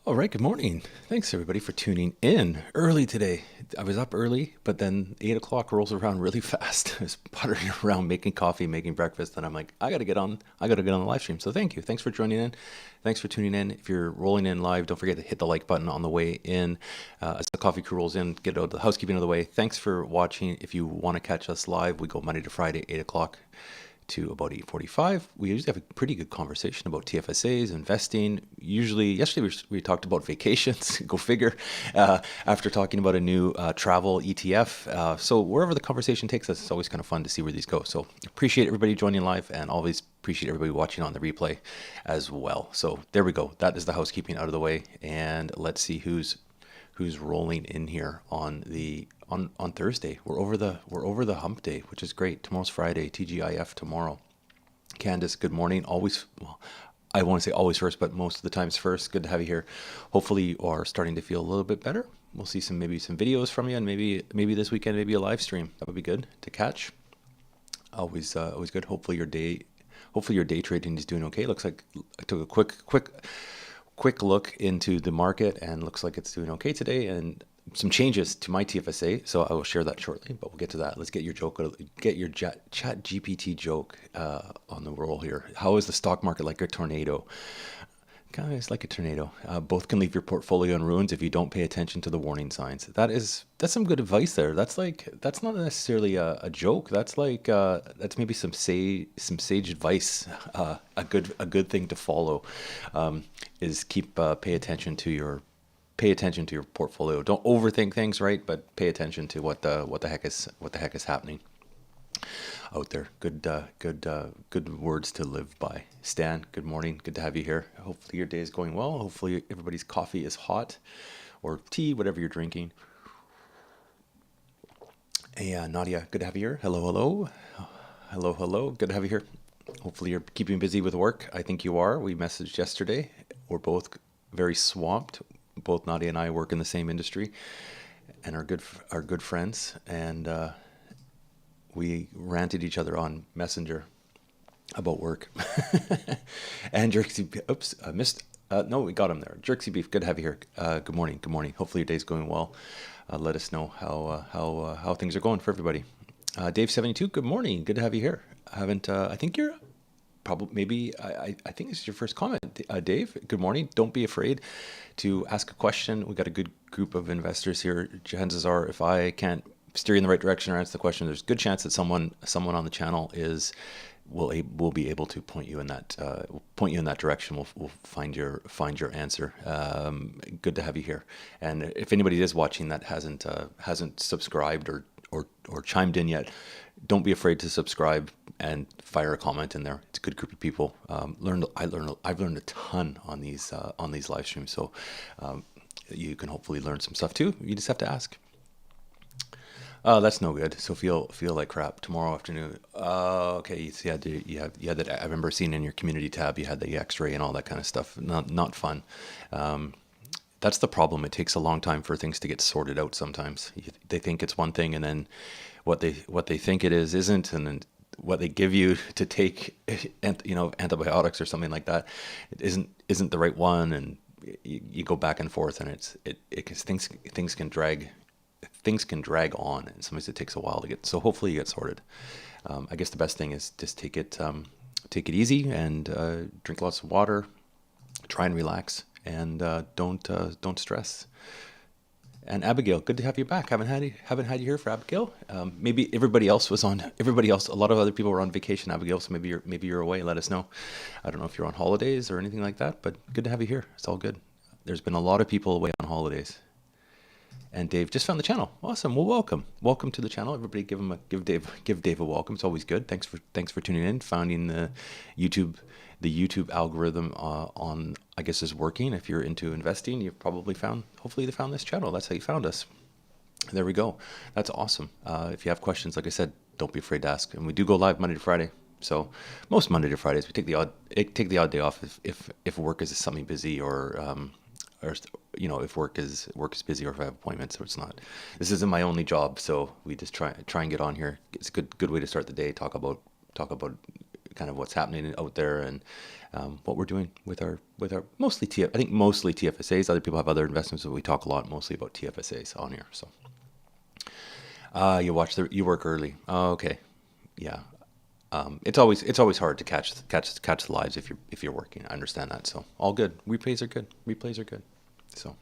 All right, good morning. Thanks everybody for tuning in early today. I was up early, but then 8 o'clock rolls around really fast. I was puttering around making coffee, making breakfast, and I'm like, I gotta get on the live stream. So thank you. Thanks for joining in. Thanks for tuning in. If you're rolling in live, don't forget to hit the like button on the way in. As the coffee crew rolls in, get out the housekeeping of the way. Thanks for watching. If you want to catch us live, we go Monday to Friday, 8 o'clock to about 8:45. We usually have a pretty good conversation about TFSAs, investing. Usually, yesterday we talked about vacations, go figure, after talking about a new travel ETF. So wherever the conversation takes us, it's always kind of fun to see where these go. So appreciate everybody joining live and always appreciate everybody watching on the replay as well. So there we go. That is the housekeeping out of the way. And let's see who's rolling in here on Thursday. We're over the hump day, which is great. Tomorrow's Friday, TGIF tomorrow. Candace, good morning. Always, well, I want to say always first, but most of the times first. Good to have you here. Hopefully you are starting to feel a little bit better. We'll see maybe some videos from you, and maybe this weekend maybe a live stream. That would be good to catch. Always good. Hopefully your day trading is doing okay. Looks like I took a quick look into the market and looks like it's doing okay today, and some changes to my TFSA, so I will share that shortly, but we'll get to that. Let's get your chat GPT joke on the roll here. How is the stock market like a tornado? Guys, like a tornado. Both can leave your portfolio in ruins if you don't pay attention to the warning signs. That's some good advice there. That's not necessarily a joke. That's maybe some sage advice. A good thing to follow is pay attention to your portfolio. Don't overthink things, right? But pay attention to what the heck is happening out there. Good words to live by. Stan, good morning. Good to have you here. Hopefully your day is going well. Hopefully everybody's coffee is hot, or tea, whatever you're drinking. And Nadia, good to have you here. Hello. Good to have you here. Hopefully you're keeping busy with work. I think you are. We messaged yesterday. We're both very swamped. Both Nadia and I work in the same industry and are good friends, and we ranted each other on Messenger about work. And Jerksy, oops, I missed. No, we got him there. Jerksy Beef, good to have you here. Good morning. Hopefully your day's going well. Let us know how things are going for everybody. Dave72, good morning. Good to have you here. I think you're probably, maybe, I think this is your first comment. Dave, good morning. Don't be afraid to ask a question. We got a good group of investors here. Chances are, if I can't steer you in the right direction or answer the question, there's a good chance that someone on the channel will be able to point you in that direction. We'll find your answer. Good to have you here. And if anybody is watching that hasn't subscribed or chimed in yet, don't be afraid to subscribe and fire a comment in there. It's a good group of people. I've learned a ton on these live streams, so you can hopefully learn some stuff too. You just have to ask. That's no good. So feel like crap tomorrow afternoon. Okay. So you had that. I remember seeing in your community tab, you had the X-ray and all that kind of stuff. Not fun. That's the problem. It takes a long time for things to get sorted out. Sometimes they think it's one thing, and then what they think it is isn't, and then what they give you to take, antibiotics or something like that, it isn't the right one, and you go back and forth, and things can drag. Things can drag on, and sometimes it takes a while to get. So hopefully you get sorted. I guess the best thing is just take it easy, and drink lots of water. Try and relax, and don't stress. And Abigail, good to have you back. Haven't had you here for Abigail. Maybe everybody else. A lot of other people were on vacation, Abigail. So maybe you're away. Let us know. I don't know if you're on holidays or anything like that, but good to have you here. It's all good. There's been a lot of people away on holidays. And Dave just found the channel. Awesome. Well, welcome to the channel. Everybody, give Dave a welcome. It's always good. Thanks for tuning in. Finding the YouTube algorithm on, I guess, is working. If you're into investing, hopefully they found this channel. That's how you found us. There we go. That's awesome. If you have questions, like I said, don't be afraid to ask. And we do go live Monday to Friday. So most Monday to Fridays, we take the odd day off if work is something busy, or if work is busy, or if I have appointments. So this isn't my only job, so we just try and get on here. It's a good way to start the day. Talk about kind of what's happening out there and what we're doing with our mostly mostly TFSAs. Other people have other investments, but we talk a lot mostly about TFSAs on here. So you work early. Oh, okay, yeah. It's always hard to catch the lives if you're working. I understand that. So all good. Replays are good. Replays are good. So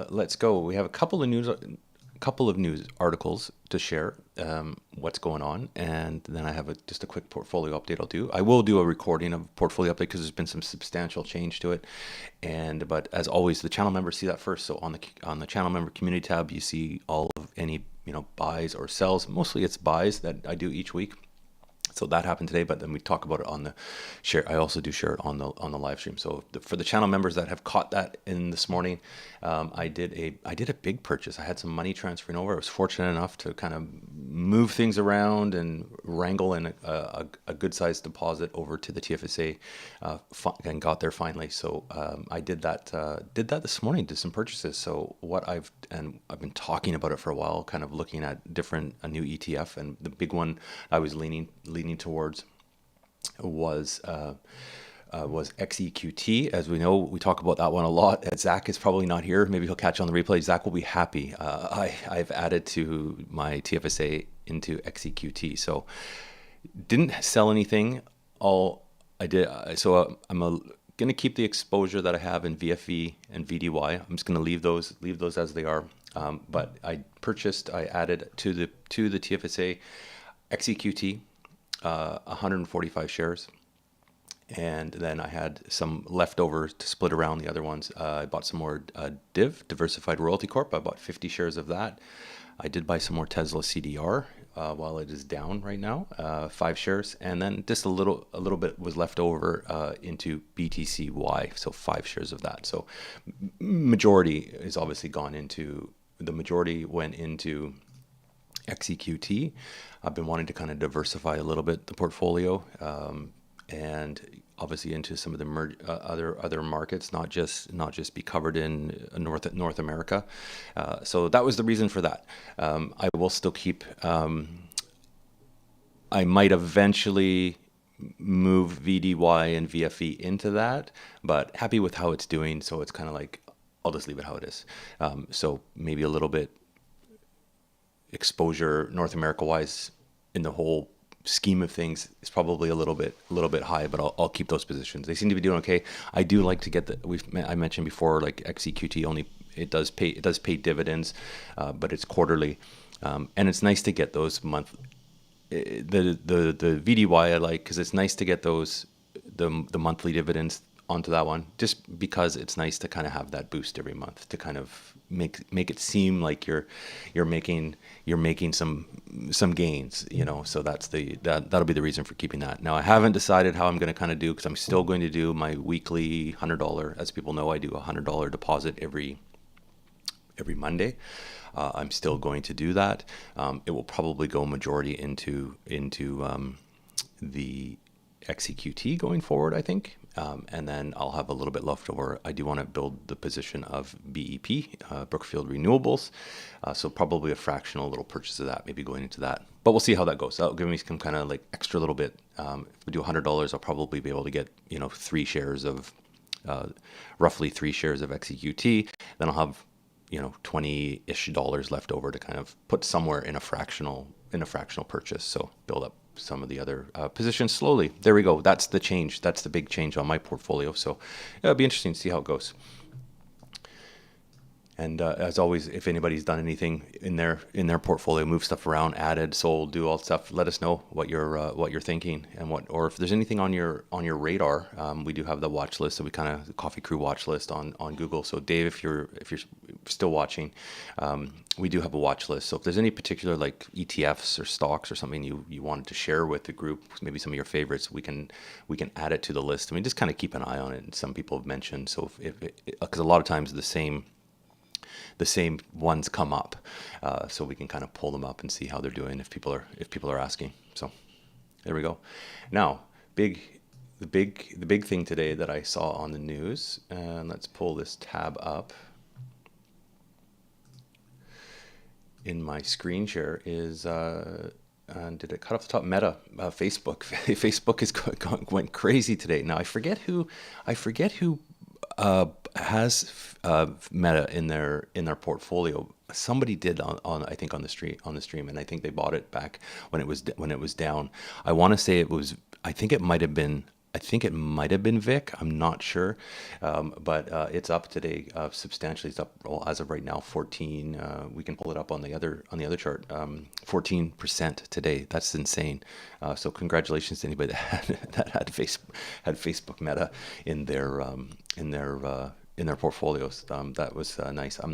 let's go. We have a couple of news articles to share, what's going on, and then I have just a quick portfolio update I'll do. I will do a recording of portfolio update because there's been some substantial change to it, but as always, the channel members see that first. So on the channel member community tab, you see all of any buys or sells. Mostly it's buys that I do each week. So that happened today, but then we talk about it on the share. I also do share it on the live stream. So for the channel members that have caught that in this morning, I did a big purchase. I had some money transferring over. I was fortunate enough to kind of move things around and wrangle in a good sized deposit over to the TFSA, and got there finally. So I did that this morning. Did some purchases. So I've been talking about it for a while, kind of looking at a new ETF, and the big one I was leaning towards was XEQT. As we know, we talk about that one a lot. Zach is probably not here. Maybe he'll catch on the replay. Zach will be happy. I've added to my TFSA into XEQT. So didn't sell anything. All I did. So I'm going to keep the exposure that I have in VFV and VDY. I'm just going to leave those as they are. But I added to the TFSA XEQT. 145 shares, and then I had some leftover to split around the other ones. I bought some more Diversified Royalty Corp. I bought 50 shares of that. I did buy some more Tesla CDR while it is down right now, 5 shares, and then just a little bit was left over into BTCY, so 5 shares of that. So majority went into XEQT. I've been wanting to kind of diversify a little bit the portfolio, and obviously into some of the other markets, not just be covered in North America. So that was the reason for that. I will still keep. I might eventually move VDY and VFE into that, but happy with how it's doing. So it's kind of like I'll just leave it how it is. So maybe a little bit exposure North America wise in the whole scheme of things is probably a little bit high, but I'll keep those positions. They seem to be doing okay. I do like to get I mentioned before, like XEQT it does pay dividends, but it's quarterly, and it's nice to get those the VDY I like because it's nice to get the monthly dividends onto that one, just because it's nice to kind of have that boost every month to kind of make it seem like you're making some gains, so that'll be the reason for keeping that. Now I haven't decided how I'm going to kind of do, because I'm still going to do my weekly $100, as people know I do a $100 deposit every Monday. I'm still going to do that. It will probably go majority into the XEQT going forward, I think. And then I'll have a little bit left over. I do want to build the position of BEP, Brookfield Renewables. So probably a fractional little purchase of that, maybe going into that. But we'll see how that goes. That'll give me some kind of like extra little bit. If we do $100, I'll probably be able to get, roughly 3 shares of XEQT. Then I'll have, $20-ish left over to kind of put somewhere in a fractional purchase. So build up some of the other positions slowly. There we go. That's the change. That's the big change on my portfolio. So it'll be interesting to see how it goes. And as always, if anybody's done anything in their portfolio, move stuff around, added, sold, do all stuff, let us know what you're thinking, and or if there's anything on your radar. We do have the watch list, so we kind of the Coffee Crew watch list on Google. So Dave, if you're still watching, we do have a watch list. So if there's any particular like ETFs or stocks or something you wanted to share with the group, maybe some of your favorites, we can add it to the list. I mean, just kind of keep an eye on it. And some people have mentioned, so because a lot of times the same ones come up, so we can kind of pull them up and see how they're doing if people are asking. So there we go. Now, the big thing today that I saw on the news, and let's pull this tab up in my screen share, is did it cut off the top? Meta, Facebook. Facebook went crazy today. Now I forget who has Meta in their portfolio. Somebody did on I think on the stream, and I think they bought it back when it was down. I want to say it was. I think it might have been. I think it might have been Vic. I'm not sure, but it's up today substantially. It's up, well, as of right now 14. We can pull it up on the other chart. 14% today. That's insane. So congratulations to anybody that had Facebook Meta in their portfolios. That was nice. I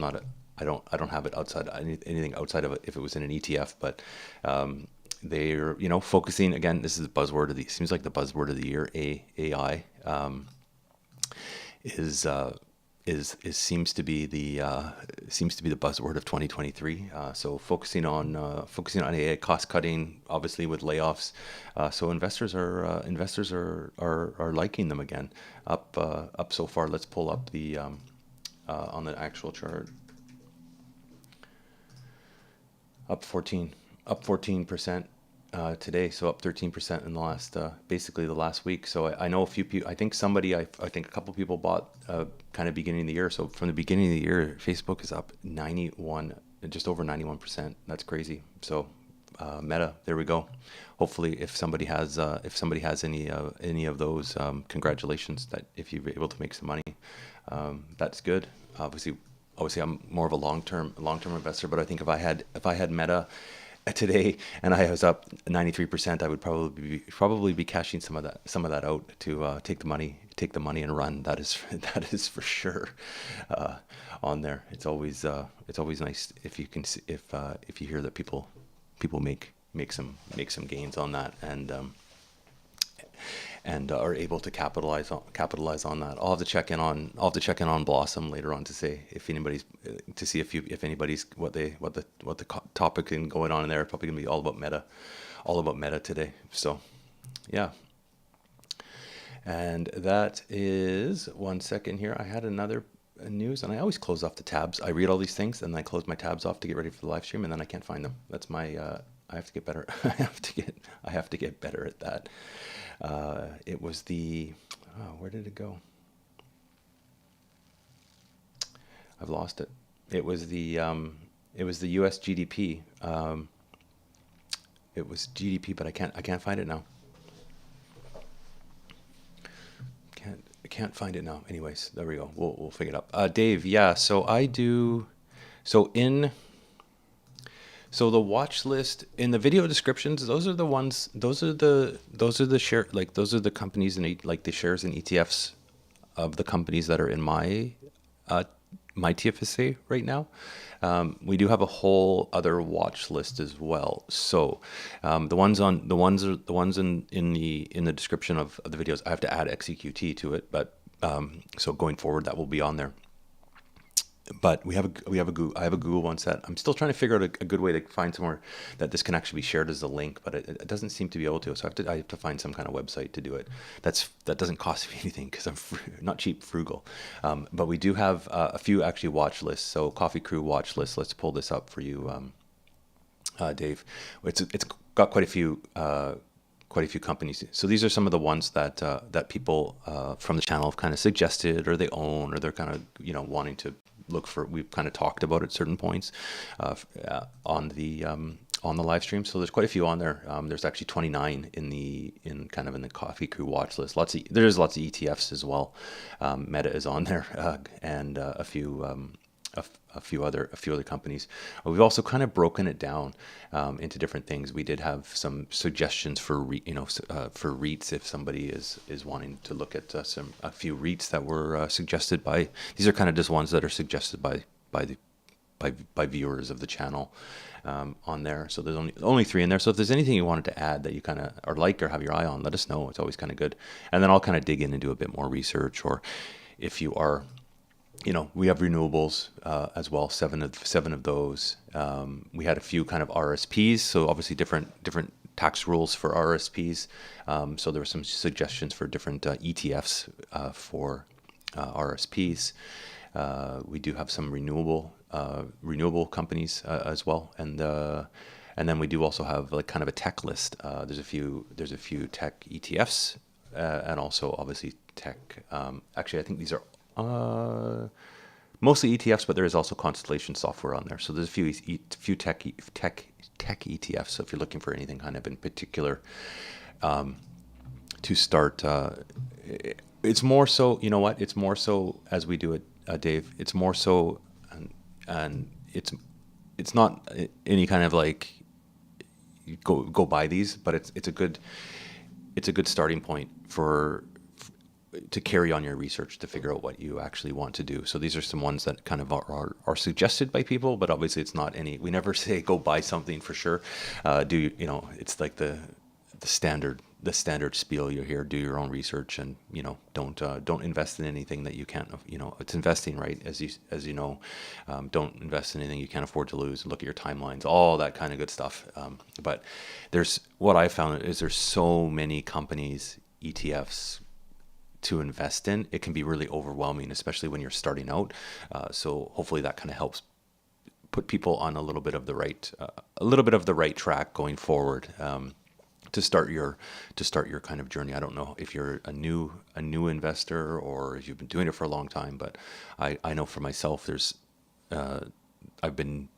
don't have it outside anything outside of it if it was in an ETF, but they're focusing again. This is the buzzword of the seems like the buzzword of the year. AI is seems to be the buzzword of 2023. So focusing on AI, cost cutting, obviously with layoffs. So investors are liking them again. Up so far. Let's pull up the on the actual chart. Up 14% today, so up 13% in the last basically the last week. So I know a few people. I think a couple people bought kind of beginning of the year. So from the beginning of the year, Facebook is up 91, just over 91%. That's crazy. So Meta, there we go. Hopefully, if somebody has any of those, congratulations. That if you're able to make some money, that's good. Obviously, I'm more of a long-term investor, but I think if I had Meta today and I was up 93%, I would probably be cashing some of that out to take the money and run. That is for sure on there. It's always nice if you can if you hear that people make some gains on that and are able to capitalize on that. I'll have to check in on Blossom later on to say if anybody's what the topic and going on in there. Probably gonna be all about Meta today. So yeah, and that is 1 second here. I had another news, and I always close off the tabs. I read all these things and then I close my tabs off to get ready for the live stream, and then I can't find them. That's my I have to get better. I have to get better at that. It was where did it go? I've lost it. It was the US GDP. It was GDP, but I can't find it now. Can't find it now. Anyways, there we go. We'll figure it out. Dave, yeah. So I do. So the watch list in the video descriptions, those are the ones. Those are the share. Like those are the companies and like the shares and ETFs of the companies that are in my TFSA right now. We do have a whole other watch list as well. So the ones in the description of the videos, I have to add XEQT to it, but so going forward that will be on there. But I have a Google one set. I'm still trying to figure out a good way to find somewhere that this can actually be shared as a link, but it doesn't seem to be able to. So I have to find some kind of website to do it. That doesn't cost me anything because I'm not cheap, frugal. But we do have a few actually watch lists. So Coffee Crew watch list. Let's pull this up for you, Dave. It's got quite a few companies. So these are some of the ones that people from the channel have kind of suggested, or they own, or they're kind of wanting to look for. We've kind of talked about at certain points on the live stream. So there's quite a few on there. There's actually 29 in the Coffee Crew watch list. There's lots of ETFs as well. Meta is on there, and a few other companies. We've also kind of broken it down into different things. We did have some suggestions for for REITs if somebody is wanting to look at a few REITs that were suggested by. These are kind of just ones that are suggested by viewers of the channel on there. So there's only 3 in there. So if there's anything you wanted to add that you kind of are like or have your eye on, let us know. It's always kind of good. And then I'll kind of dig in and do a bit more research, or if you are. We have renewables as well. Seven of those. We had a few kind of RSPs. So obviously different tax rules for RSPs. So there were some suggestions for different ETFs for RSPs. We do have some renewable companies as well, and And then we do also have like kind of a tech list. There's a few tech ETFs, and also obviously tech. Actually, I think these are mostly ETFs, but there is also Constellation software on there. So there's a few tech ETFs. So if you're looking for anything kind of in particular to start, it's more so. You know what? It's more so as we do it, Dave. It's more so, and it's not any kind of like go buy these, but it's a good starting point to carry on your research to figure out what you actually want to do. So these are some ones that kind of are suggested by people, but obviously it's not any. We never say go buy something for sure. It's like the standard spiel you hear. Do your own research, and don't invest in anything that you can't. It's investing, right? As you know, don't invest in anything you can't afford to lose. Look at your timelines, all that kind of good stuff. But what I found is there's so many companies, ETFs to invest in. It can be really overwhelming, especially when you're starting out. So hopefully that kind of helps put people on a little bit of the right track going forward. To start your kind of journey. I don't know if you're a new investor or if you've been doing it for a long time, but I know for myself, I've been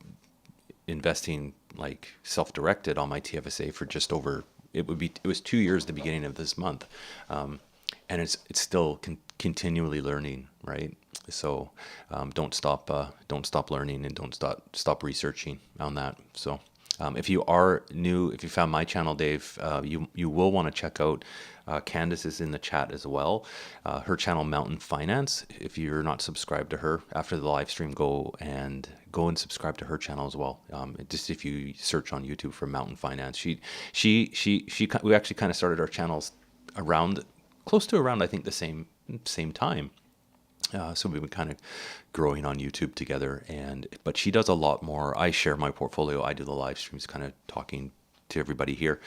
investing like self-directed on my TFSA for just over. It was 2 years at the beginning of this month, and it's still continually learning, right? So don't stop learning, and don't stop researching on that. So. If you are new, if you found my channel, Dave, you will want to check out Candace is in the chat as well. Her channel, Mountain Finance. If you're not subscribed to her after the live stream, go and subscribe to her channel as well. Just if you search on YouTube for Mountain Finance, we actually kind of started our channels close to around I think the same time. So we've been kind of growing on YouTube together, but she does a lot more. I share my portfolio. I do the live streams, kind of talking to everybody here,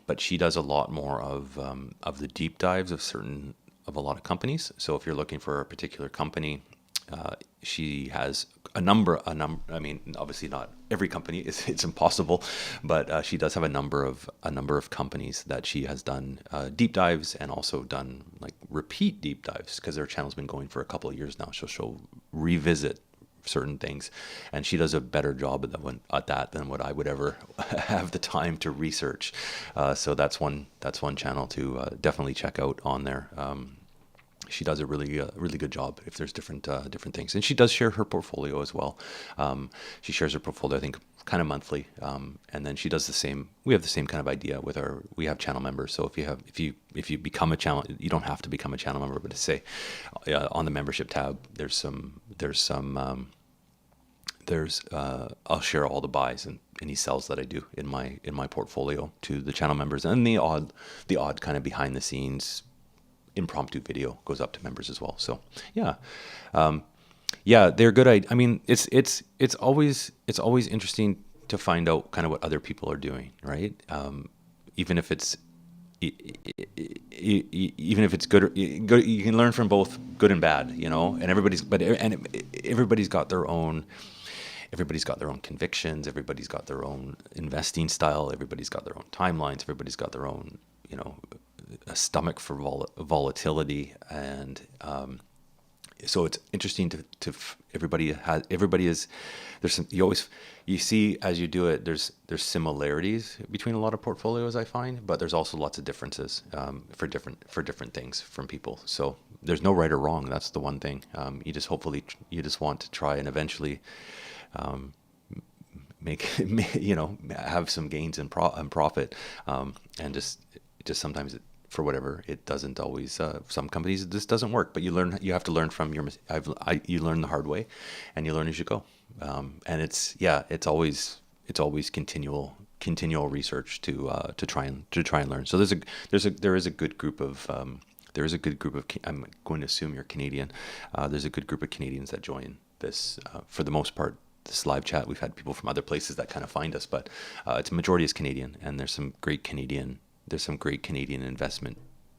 but she does a lot more of the deep dives of a lot of companies. So if you're looking for a particular company, she has a number. I mean, obviously not every company. It's impossible, but she does have a number of companies that she has done deep dives, and also done like repeat deep dives, because their channel's been going for a couple of years now. So she'll revisit certain things, and she does a better job at that than what I would ever have the time to research. So that's one channel to definitely check out on there. She does a really good job if there's different things, and she does share her portfolio as well. She shares her portfolio, I think, kind of monthly, and then she does the same. We have the same kind of idea with we have channel members. So if you become a channel, you don't have to become a channel member, but to say on the membership tab, I'll share all the buys and any sells that I do in my portfolio to the channel members, and the odd kind of behind the scenes impromptu video goes up to members as well. So they're good. I mean, it's always interesting to find out kind of what other people are doing, right? Even if it's good, you can learn from both good and bad, and everybody's got their own convictions, everybody's got their own investing style, everybody's got their own timelines, everybody's got their own a stomach for volatility, and so it's interesting to everybody is there's some you see as you do it, there's similarities between a lot of portfolios, I find, but there's also lots of differences for different things from people. So there's no right or wrong. That's the one thing. You just want to try and eventually have some gains and profit, and just sometimes for whatever, it doesn't always. Some companies this doesn't work, but you have to learn from you learn the hard way, and you learn as you go. And it's always continual research to try and learn. So there is a good group of I'm going to assume you're Canadian. There's a good group of Canadians that join this for the most part. This live chat, we've had people from other places that kind of find us, but it's a majority is Canadian, and there's some great Canadian investment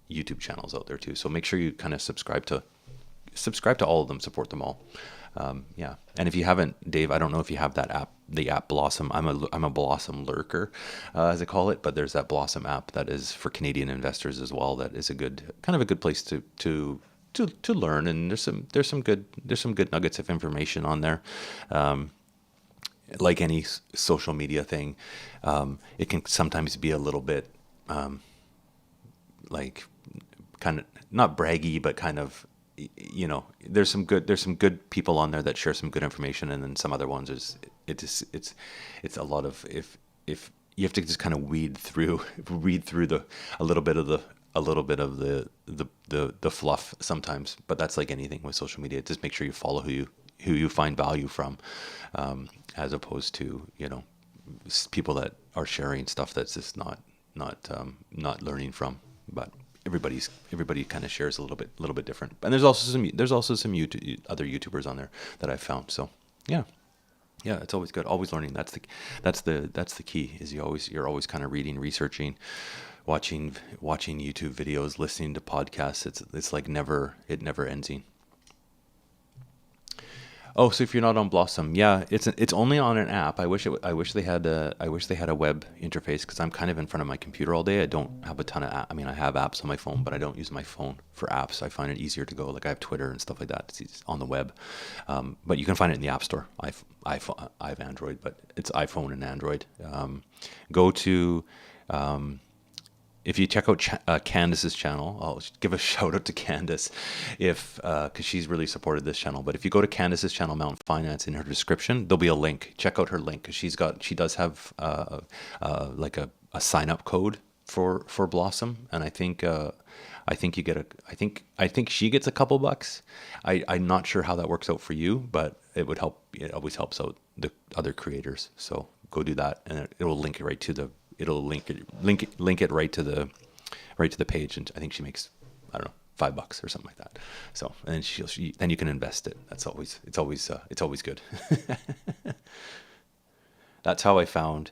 YouTube channels out there too. So make sure you kind of subscribe to all of them, support them all. Yeah. And if you haven't, Dave, I don't know if you have that app, the app Blossom. I'm a Blossom lurker, as I call it, but there's that Blossom app that is for Canadian investors as well. That is a good, kind of a good place to learn. And there's some good nuggets of information on there. Like any social media thing, it can sometimes be a little bit, like, kind of not braggy, but kind of, there's some good people on there that share some good information, and then some other ones it's a lot of, if you have to just kind of weed through the a little bit of the fluff sometimes. But that's like anything with social media. Just make sure you follow who you find value from, as opposed to people that are sharing stuff that's just not learning from. But everybody kind of shares a little bit different. And there's also some other YouTubers on there that I've found. So yeah, it's always good, always learning. That's the key. Is you're always kind of reading, researching, watching YouTube videos, listening to podcasts. It's like it never ending. Oh, so if you're not on Blossom, yeah, it's only on an app. I wish they had a web interface, because I'm kind of in front of my computer all day. I don't have a ton of I mean, I have apps on my phone, but I don't use my phone for apps. I find it easier to go, like, I have Twitter and stuff like that. It's on the web, but you can find it in the App Store. I have Android, but it's iPhone and Android. Go to if you check out Candace's channel, I'll give a shout out to Candace, because she's really supported this channel. But if you go to Candace's channel, Mountain Finance, in her description, there'll be a link. Check out her link, because she does have like a sign up code for Blossom, and I think you get I think she gets a couple bucks. I'm not sure how that works out for you, but it would help. It always helps out the other creators. So go do that, and it will link it right to the. It'll link it right to the page, and I think she makes, I don't know, $5 or something like that. So, and then then you can invest it. It's always good. That's how I found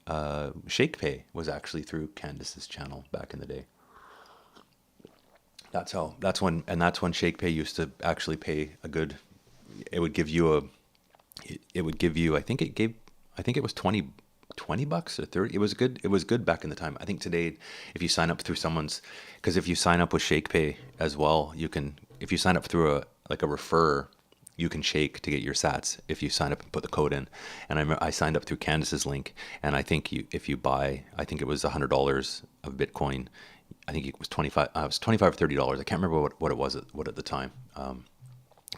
ShakePay, was actually through Candace's channel back in the day. That's when ShakePay used to actually pay a good. It would give you I think it was $20 or 30. It was good. It was good back in the time. I think today, if you sign up through because if you sign up with ShakePay as well, if you sign up through a referrer, you can shake to get your sats if you sign up and put the code in. And I signed up through Candace's link, and I think if you buy, I think it was $100 of Bitcoin. I think it was $25 or $30. I can't remember what it was at the time.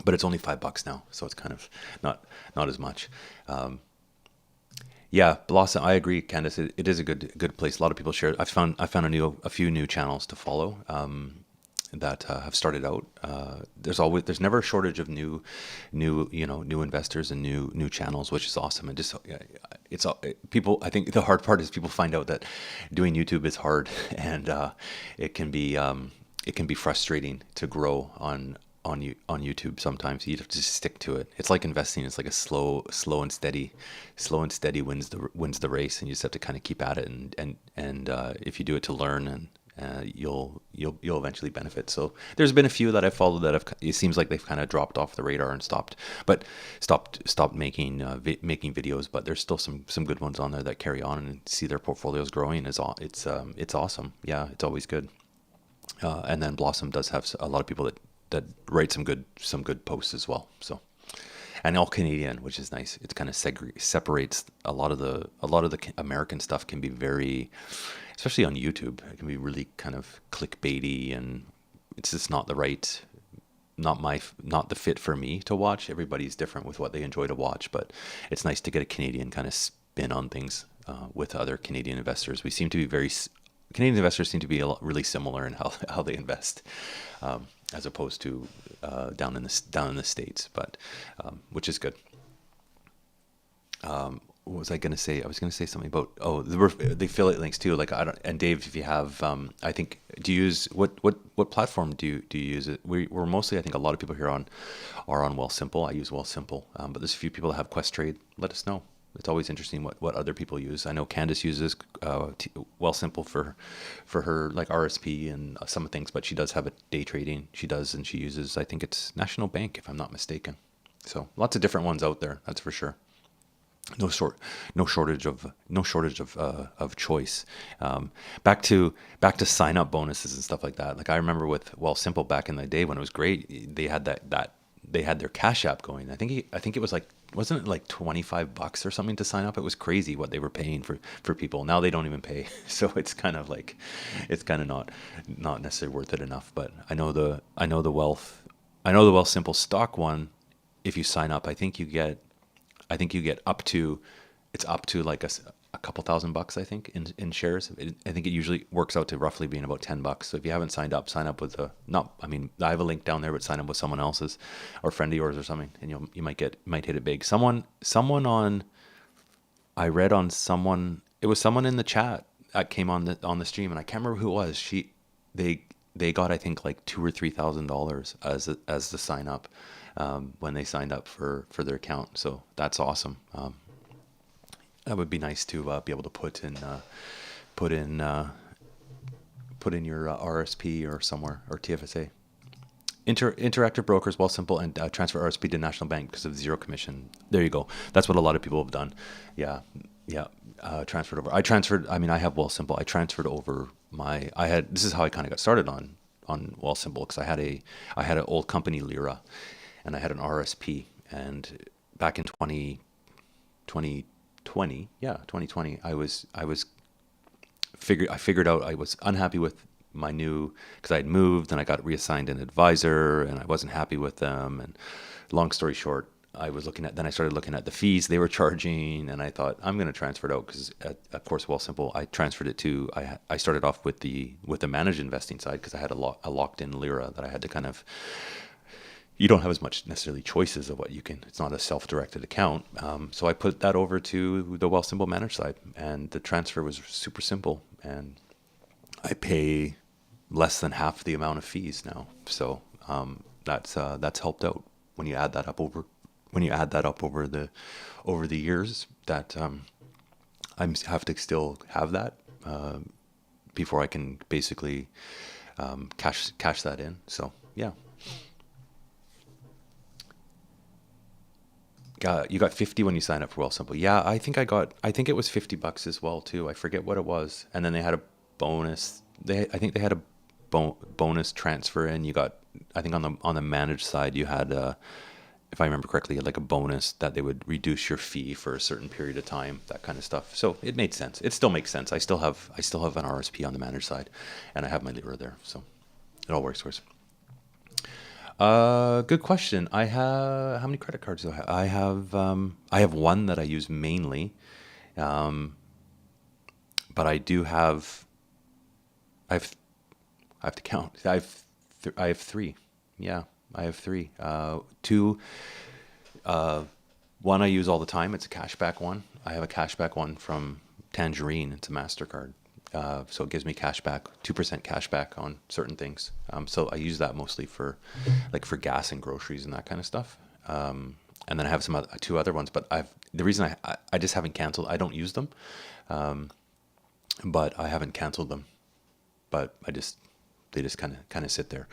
But it's only $5 now, so it's kind of not as much. Yeah, Blossom. I agree, Candace. It is a good place. A lot of people share. I found a few new channels to follow that have started out. There's never a shortage of new investors and new channels, which is awesome. And just people. I think the hard part is people find out that doing YouTube is hard, and it can be frustrating to grow on YouTube. Sometimes you have to just stick to it. It's like investing. It's like a slow and steady wins the race, and you just have to kind of keep at it. And if you do it to learn, and you'll eventually benefit. So there's been a few that I've followed that it seems like they've kind of dropped off the radar and stopped making videos. But there's still some good ones on there that carry on and see their portfolios growing. It's awesome. Yeah, it's always good. And then Blossom does have a lot of people that write some good posts as well. So, and all Canadian, which is nice. It kind of separates a lot of the American stuff can be very, especially on YouTube, it can be really kind of clickbaity, and it's just not the fit for me to watch. Everybody's different with what they enjoy to watch, but it's nice to get a Canadian kind of spin on things with other Canadian investors. Canadian investors seem to be really similar in how they invest, as opposed to down in the States, but which is good. What was I going to say? I was going to say something about the affiliate links too. Like and Dave, if you have, I think, do you use what platform do you use it? We're mostly, I think, a lot of people here are on Wealthsimple. I use Wealthsimple, but there's a few people that have Quest Trade. Let us know. It's always interesting what other people use. I know Candace uses Wealthsimple for her like RSP and some things, but she does have a day trading. She does, and she uses, I think it's National Bank, if I'm not mistaken. So lots of different ones out there. That's for sure. No shortage of choice. Back to sign up bonuses and stuff like that. Like I remember with Wealthsimple back in the day when it was great, they had that they had their Cash App going. I think it was like, wasn't it like $25 or something to sign up? It was crazy what they were paying for people. Now they don't even pay, so it's kind of like, it's kind of not necessarily worth it enough. But I know the Wealthsimple stock one. If you sign up, I think you get up to, it's up to like a couple $1,000, I think, in shares. I think it usually works out to roughly being about $10. So if you haven't signed up, sign up with I have a link down there, but sign up with someone else's or friend of yours or something, and you might hit it big. I read on someone, it was someone in the chat that came on the stream, and I can't remember who it was. They got, I think, like $2,000 or $3,000 as the sign up when they signed up for their account. So that's awesome. That would be nice to be able to put in your RSP or somewhere, or TFSA. Interactive brokers, Wealthsimple, and transfer RSP to National Bank because of zero commission. There you go. That's what a lot of people have done. Yeah. Transferred over. I have Wealthsimple. I transferred over this is how I kind of got started on Wealthsimple, because I had an old company Lira, and I had an RSP, and back in 2020, I figured out I was unhappy with my new, because I had moved and I got reassigned an advisor, and I wasn't happy with them. And long story short, I started looking at the fees they were charging, and I thought, I'm going to transfer it out, because of course Wealthsimple, I transferred it to, I started off with the managed investing side, because I had a locked in Lira that I had to kind of, you don't have as much necessarily choices of what you can, it's not a self-directed account. So I put that over to the Wealthsimple managed side, and the transfer was super simple, and I pay less than half the amount of fees now. So that's helped out when you add that up over the years, that I have to still have that before I can basically cash that in. So yeah. You got 50 when you sign up for Wealthsimple. Yeah, I think it was $50 as well too. I forget what it was. And then they had a bonus. I think they had a bonus transfer, and you got, I think on the managed side you had if I remember correctly, like a bonus that they would reduce your fee for a certain period of time, that kind of stuff. So it made sense. It still makes sense. I still have an RSP on the managed side, and I have my Lira there. So it all works. Good question. How many credit cards do I have? I have one that I use mainly, but I have to count. I have three. Yeah, I have three. Two. One I use all the time. It's a cashback one. I have a cashback one from Tangerine. It's a MasterCard. So it gives me cashback, 2% cashback on certain things. So I use that mostly for gas and groceries and that kind of stuff. And then I have two other ones, but the reason I just haven't canceled, I don't use them. But I haven't canceled them, but they just kind of sit there.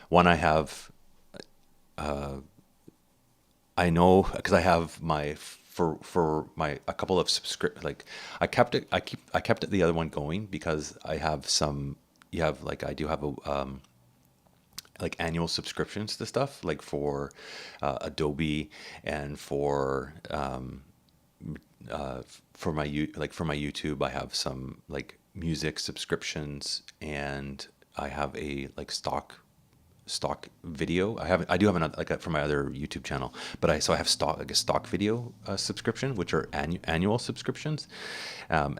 One I have, I know, because I have for a couple of I kept it the other one going, because I have I do have annual subscriptions to stuff, like for Adobe, and for my YouTube. I have some like music subscriptions, and I have a stock video. I do have another, for my other YouTube channel, but I have a stock video subscription, which are annual subscriptions. And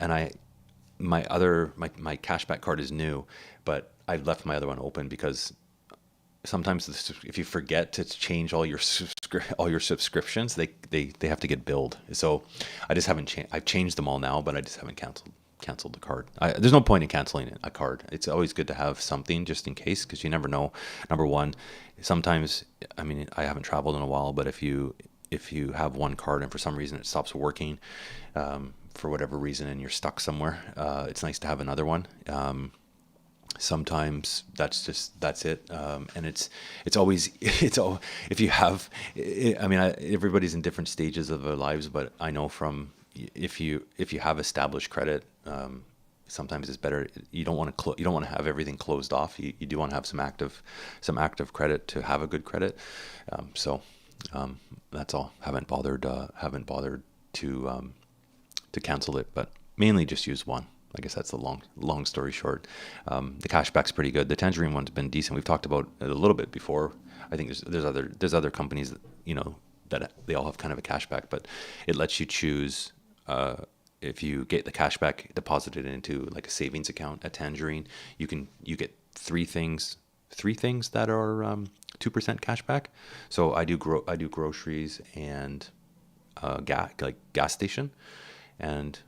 my cashback card is new, but I've left my other one open, because sometimes if you forget to change all your subscriptions, they have to get billed. So I just haven't I've changed them all now, but I just haven't canceled the card. There's no point in canceling a card. It's always good to have something just in case, because you never know. Number one, sometimes, I haven't traveled in a while, but if if you have one card and for some reason it stops working, for whatever reason, and you're stuck somewhere, it's nice to have another one. Sometimes that's it, and it's always it's all if you have. I mean, everybody's in different stages of their lives, but I know from if you have established credit, sometimes it's better. You don't want to you don't want to have everything closed off. You do want to have some active credit to have a good credit. So that's all. Haven't bothered to cancel it, but mainly just use one. I guess that's the long story short. The cashback's pretty good. The Tangerine one's been decent. We've talked about it a little bit before. I think there's other companies that, that they all have kind of a cashback, but it lets you choose if you get the cashback deposited into like a savings account at Tangerine, you get three things that are 2% cashback. So I do groceries and gas station, and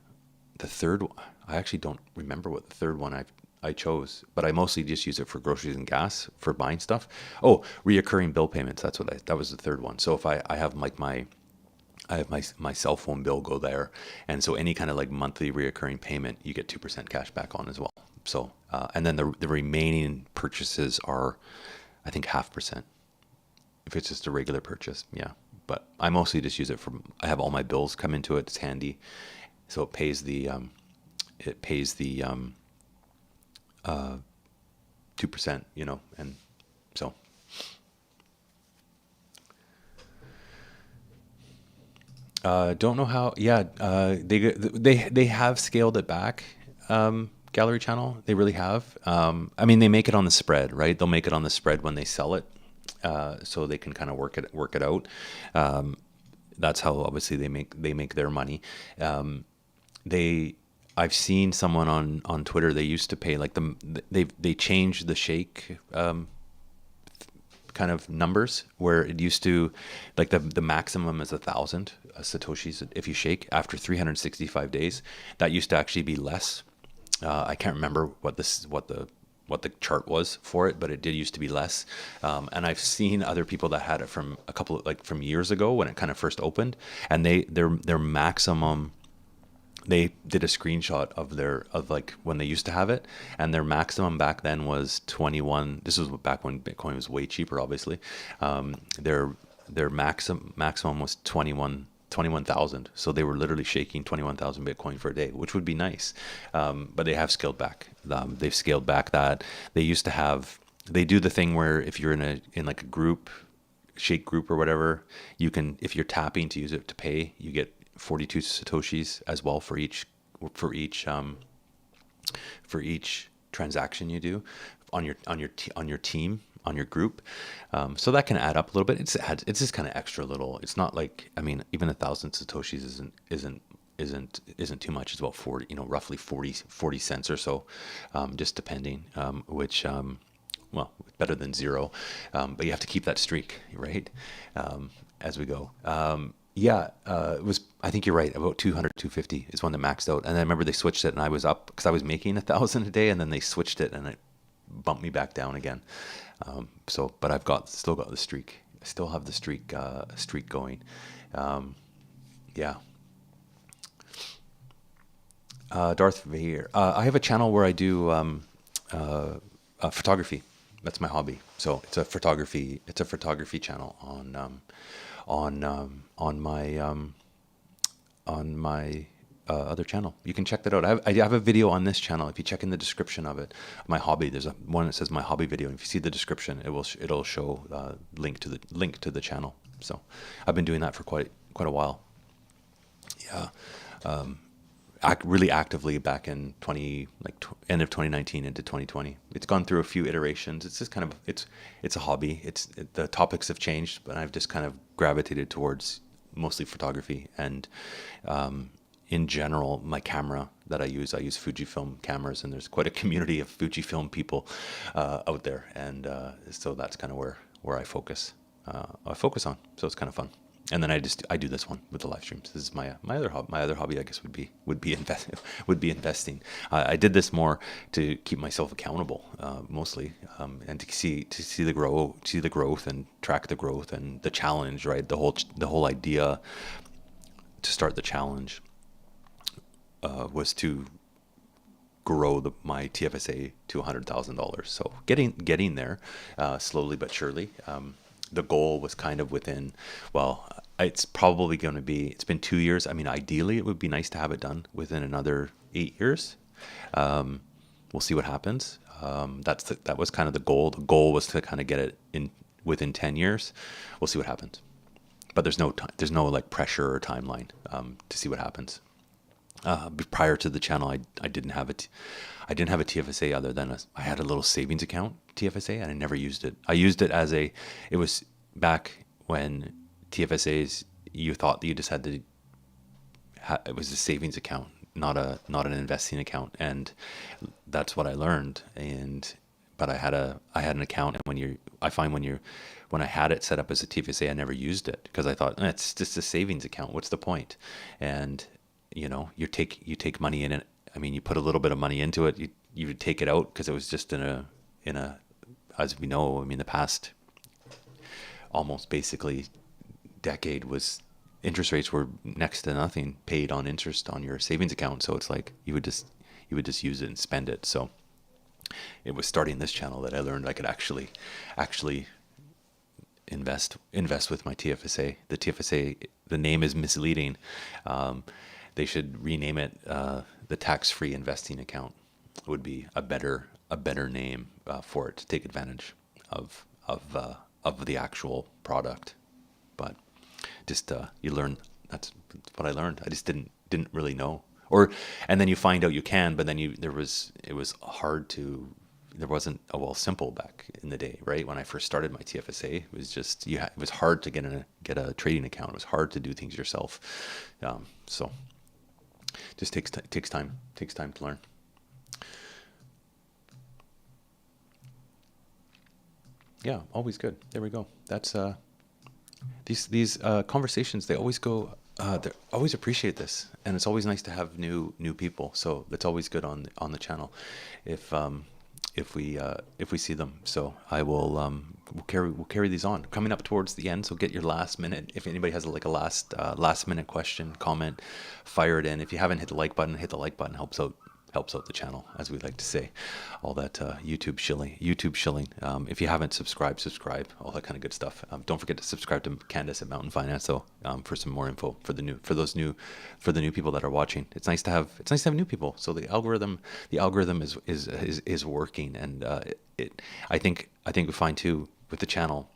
the third one, I actually don't remember what the third one I chose, but I mostly just use it for groceries and gas for buying stuff. Oh, reoccurring bill payments. That was the third one. So if I have like my cell phone bill go there, and so any kind of like monthly reoccurring payment, you get 2% cash back on as well. So and then the remaining purchases are, I think, 0.5% if it's just a regular purchase. Yeah, but I mostly just use it for. I have all my bills come into it. It's handy, so it pays the 2%, and so. Don't know how. Yeah, they have scaled it back. Gallery Channel, they really have. I mean, they make it on the spread, right? They'll make it on the spread when they sell it, so they can kind of work it out. That's how obviously they make their money. I've seen someone on Twitter. They used to pay like they changed the shake kind of numbers, where it used to like the maximum is 1,000 satoshis if you shake after 365 days. That used to actually be less. I can't remember what the chart was for it, but it did used to be less. And I've seen other people that had it from from years ago when it kind of first opened, and their maximum. They did a screenshot of like when they used to have it, and their maximum back then was 21. This was back when Bitcoin was way cheaper, obviously. Their maximum was 21,000. So they were literally shaking 21,000 Bitcoin for a day, which would be nice. But they have scaled back. They've scaled back that. They used to have. They do the thing where if you're in like a group, shake group or whatever, you can, if you're tapping to use it to pay, you get 42 satoshis as well for each transaction you do on your team, on your group. So that can add up a little bit. It's just kind of extra little. It's not like, I mean, even 1,000 satoshis isn't too much. It's about 40, roughly 40 cents or so, just depending, which well, better than zero, but you have to keep that streak, right? As we go. Yeah, it was, I think you're right, about 200, 250 is when they maxed out. And I remember they switched it, and I was up because I was making 1,000 a day, and then they switched it, and it bumped me back down again. But I've still got the streak. I still have the streak going. Yeah. Darth Vader. I have a channel where I do photography. That's my hobby. So it's a photography channel on my other channel. You can check that out. I have a video on this channel. If you check in the description of it, my hobby, there's one that says my hobby video. And if you see the description, it'll show link to the channel. So I've been doing that for quite a while. Yeah. Really actively back in end of 2019 into 2020. It's gone through a few iterations. It's just kind of it's a hobby. The topics have changed, but I've just kind of gravitated towards mostly photography. And in general, my camera that I use Fujifilm cameras, and there's quite a community of Fujifilm people out there, and so that's kind of where I focus on. So it's kind of fun. And then I do this one with the live streams. This is my other hobby. My other hobby, I guess, would be investing. I did this more to keep myself accountable, mostly, and to see the growth and track the growth and the challenge. Right, the whole idea to start the challenge was to grow my TFSA to $100,000. So getting there slowly but surely. The goal was kind of within, well, it's probably going to be, it's been 2 years. I mean, ideally it would be nice to have it done within another 8 years. We'll see what happens. That was kind of the goal. The goal was to kind of get it in within 10 years. We'll see what happens. But there's no time, there's no like pressure or timeline to see what happens. Prior to the channel, I didn't have it. I didn't have a TFSA other than I had a little savings account TFSA, and I never used it. I used it as it was back when TFSAs, you thought that you just had to, it was a savings account, not an investing account, and that's what I learned. But I had an account, and when I had it set up as a TFSA, I never used it because I thought it's just a savings account. What's the point? And you take money in it. I mean, you put a little bit of money into it. You would take it out because it was just in a, as we know, I mean, the past almost basically decade was interest rates were next to nothing paid on interest on your savings account. So it's like you would just use it and spend it. So it was starting this channel that I learned I could actually invest with my TFSA. The TFSA, the name is misleading. They should rename it the tax-free investing account. Would be a better name for it to take advantage of the actual product. But just you learn. That's what I learned. I just didn't really know. And then you find out you can, but then it was hard to. There wasn't a Wealthsimple back in the day, right? When I first started my TFSA, it was just it was hard to get a trading account. It was hard to do things yourself. So just takes time to learn. Yeah, always good. There we go. That's these conversations. They always go. They always appreciate this, and it's always nice to have new people. So that's always good on the channel. If we see them, so I will we'll carry these on. Coming up towards the end, so get your last minute. If anybody has a last minute question, comment, fire it in. If you haven't hit the like button, hit the like button. Helps out the channel, as we like to say. All that YouTube shilling. If you haven't subscribe, all that kind of good stuff. Don't forget to subscribe to Candace at Mountain Finance, though, for some more info for the new people that are watching. It's nice to have new people. So the algorithm is working, and I think we find too with the channel.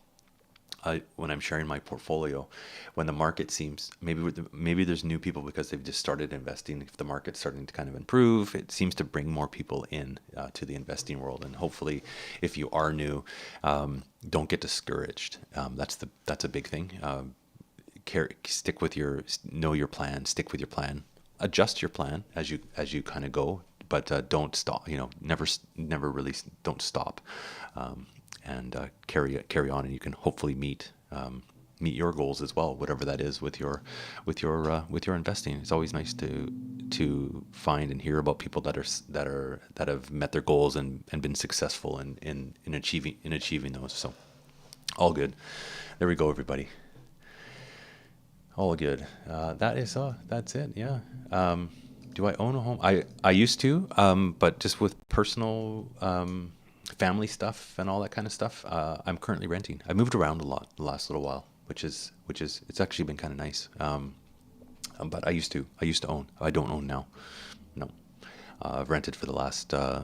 When I'm sharing my portfolio, when the market seems maybe there's new people because they've just started investing. If the market's starting to kind of improve, it seems to bring more people in to the investing world. And hopefully, if you are new, don't get discouraged. That's a big thing. Stick with know your plan. Stick with your plan. Adjust your plan as you kind of go, but don't stop. Never really don't stop. And carry on, and you can hopefully meet your goals as well, whatever that is with your investing. It's always nice to find and hear about people that have met their goals and been successful in achieving those. So all good. There we go, everybody. All good. That's it. Yeah. Do I own a home? I used to, but just with personal family stuff and all that kind of stuff, I'm currently renting. I moved around a lot the last little while, which is it's actually been kind of nice. But I used to own. I don't own now. No, I've rented for the last 3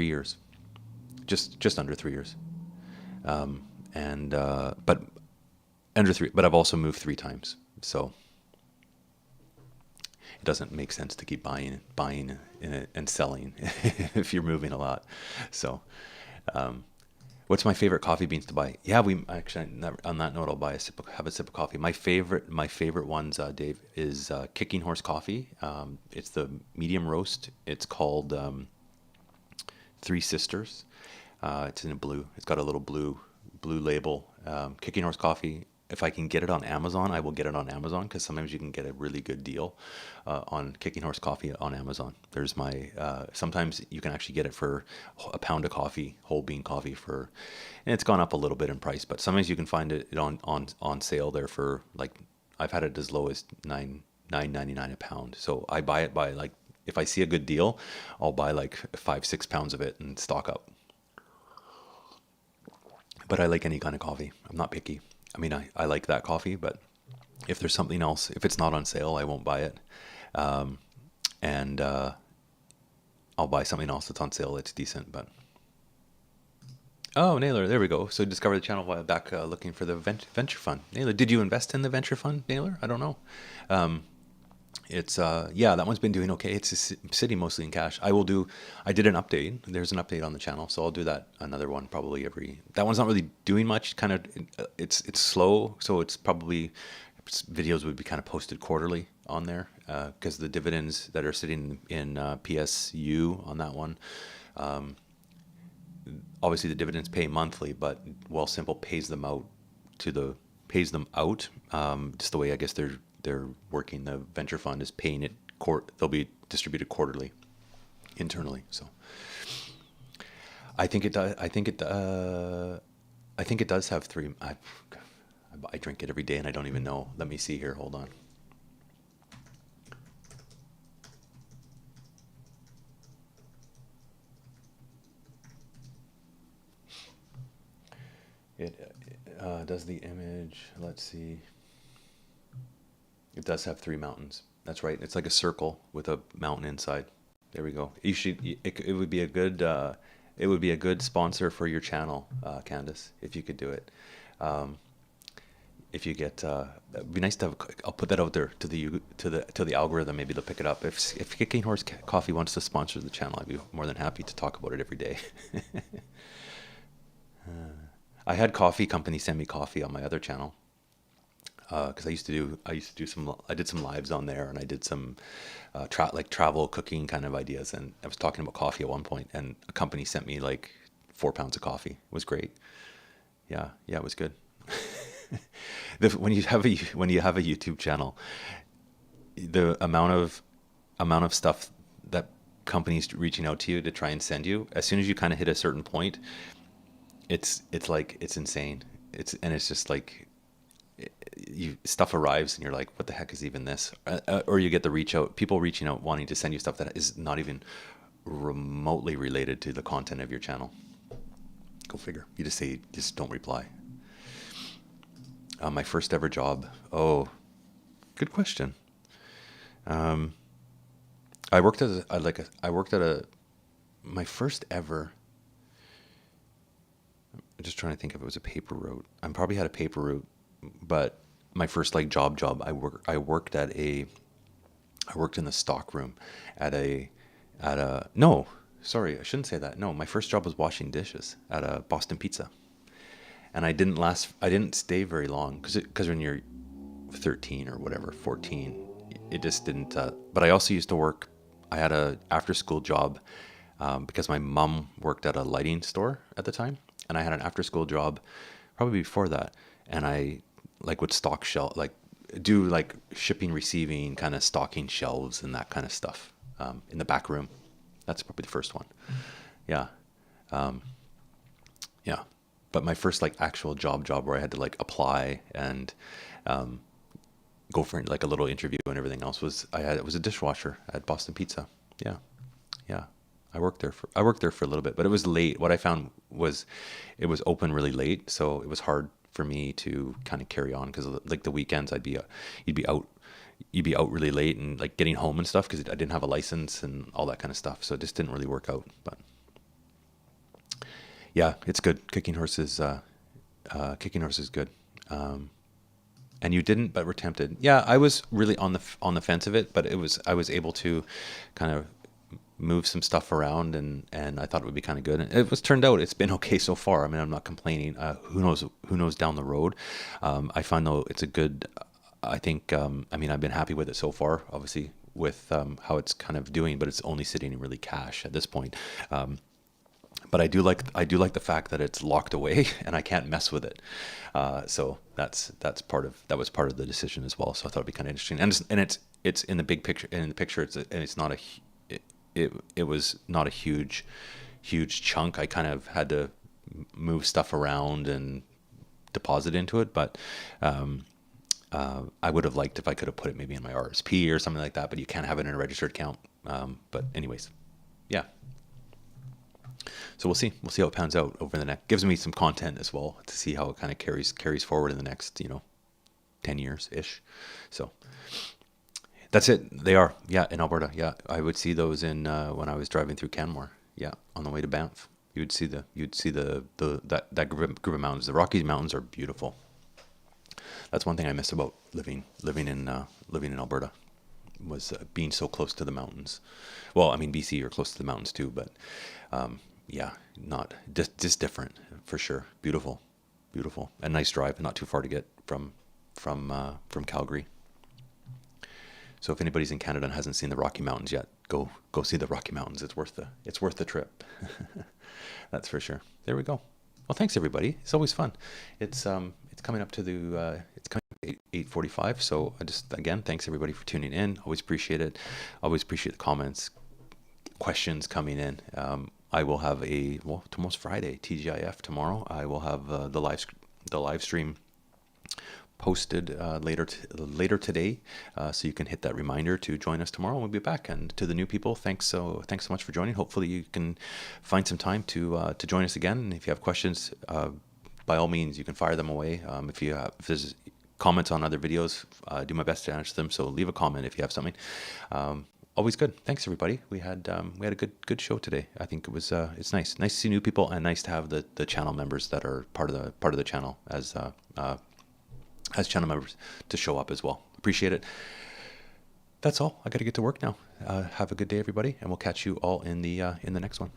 years, just under 3 years, but under 3. But I've also moved 3 times, so it doesn't make sense to keep buying and selling if you're moving a lot. So, what's my favorite coffee beans to buy? Yeah, we actually, on that note, I'll have a sip of coffee. My favorite ones, Dave, is Kicking Horse Coffee. It's the medium roast. It's called Three Sisters. It's in a blue. It's got a little blue label. Kicking Horse Coffee. If I can get it on Amazon, I will get it on Amazon, because sometimes you can get a really good deal on Kicking Horse Coffee on Amazon. There's my sometimes you can actually get it for a pound of coffee, whole bean coffee for, and it's gone up a little bit in price, but sometimes you can find it on sale there for like, I've had it as low as $9.99 a pound. So I buy it by like, if I see a good deal, I'll buy like 5-6 pounds of it and stock up. But I like any kind of coffee. I'm not picky. I mean, I like that coffee, but if there's something else, if it's not on sale, I won't buy it. And I'll buy something else that's on sale that's decent. But oh, Naylor, there we go. So discover the channel while back looking for the venture fund. Naylor, did you invest in the venture fund, Naylor? I don't know. It's yeah, that one's been doing okay. It's sitting mostly in cash. I did an update. There's an update on the channel, so I'll do that, another one probably that one's not really doing much. Kind of, it's slow, so it's probably, videos would be kind of posted quarterly on there, because the dividends that are sitting in PSU on that one, obviously the dividends pay monthly, but Wealthsimple pays them out just the way I guess they're working. The venture fund is paying it. They'll be distributed quarterly internally. So I think it does. I think it does have three. I drink it every day and I don't even know. Let me see here. Hold on. It does the image. Let's see. It does have 3 mountains. That's right. It's like a circle with a mountain inside. There we go. You should. It would be a good. It would be a good sponsor for your channel, Candace, if you could do it. If you get, it'd be nice to have. I'll put that out there to the algorithm. Maybe they'll pick it up. If Kicking Horse Coffee wants to sponsor the channel, I'd be more than happy to talk about it every day. I had coffee company send me coffee on my other channel. Because I did some lives on there, and I did some travel cooking kind of ideas, and I was talking about coffee at one point, and a company sent me like 4 pounds of coffee. It was great. Yeah, it was good. When you have a YouTube channel, the amount of stuff that companies reaching out to you to try and send you, as soon as you kind of hit a certain point, it's insane. It's just like, stuff arrives and you're like, what the heck is even this? Or you get people reaching out wanting to send you stuff that is not even remotely related to the content of your channel. Go figure. You just don't reply. My first ever job. Oh, good question. I worked my first ever. I'm just trying to think if it was a paper route. I probably had a paper route. But my first job, I worked in the stock room no, sorry, I shouldn't say that. No, my first job was washing dishes at a Boston Pizza. And I didn't stay very long because when you're 13 or whatever, 14, it just didn't, but I also used to work, I had a after school job, because my mom worked at a lighting store at the time, and I had an after school job probably before that. And I would stock do shipping, receiving, kind of stocking shelves and that kind of stuff, in the back room. That's probably the first one. Yeah. Yeah. But my first actual job where I had to apply and go for a little interview and everything else it was a dishwasher at Boston Pizza. Yeah. Yeah. I worked there for a little bit, but it was late. What I found was it was open really late, so it was hard for me to kind of carry on, because the weekends you'd be out really late and getting home and stuff, because I didn't have a license and all that kind of stuff, so it just didn't really work out. But yeah, it's good. Kicking Horse is good. And you didn't, but were tempted. Yeah, I was really on the fence of it, but I was able to kind of move some stuff around, and I thought it would be kind of good. And turned out it's been okay so far. I mean, I'm not complaining. Who knows down the road. I find though it's a good, I think, I mean, I've been happy with it so far, obviously with how it's kind of doing, but it's only sitting in really cash at this point. But I do like the fact that it's locked away and I can't mess with it. So that was part of the decision as well. So I thought it'd be kind of interesting. And it's in the big picture. And in the picture, it's not it was not a huge chunk. I kind of had to move stuff around and deposit into it, but I would have liked if I could have put it maybe in my RSP or something like that. But you can't have it in a registered account. But anyways, yeah. So we'll see how it pans out over the next. Gives me some content as well to see how it kind of carries forward in the next 10 years ish. So that's it. They are, yeah, in Alberta. Yeah, I would see those in when I was driving through Canmore. Yeah, on the way to Banff, you'd see that group of mountains. The Rocky Mountains are beautiful. That's one thing I miss about living in Alberta, was being so close to the mountains. Well, I mean, BC, you're close to the mountains too, but yeah, not just different for sure. Beautiful, and nice drive, and not too far to get from Calgary. So if anybody's in Canada and hasn't seen the Rocky Mountains yet, go see the Rocky Mountains. It's worth the trip. That's for sure. There we go. Well, thanks everybody. It's always fun. It's coming up to the 8:45. So again, thanks everybody for tuning in. Always appreciate it. Always appreciate the comments, questions coming in. I will have tomorrow's Friday, TGIF tomorrow. I will have the live stream posted later today, so you can hit that reminder to join us tomorrow. We'll be back. And to the new people, thanks so much for joining. Hopefully you can find some time to join us again. And if you have questions, by all means, you can fire them away. If there's comments on other videos, do my best to answer them. So leave a comment if you have something. Always good. Thanks everybody. We had a good show today. I think it was it's nice to see new people, and nice to have the channel members that are part of the channel as channel members to show up as well. Appreciate it. That's all. I got to get to work now. Have a good day, everybody, and we'll catch you all in the next one.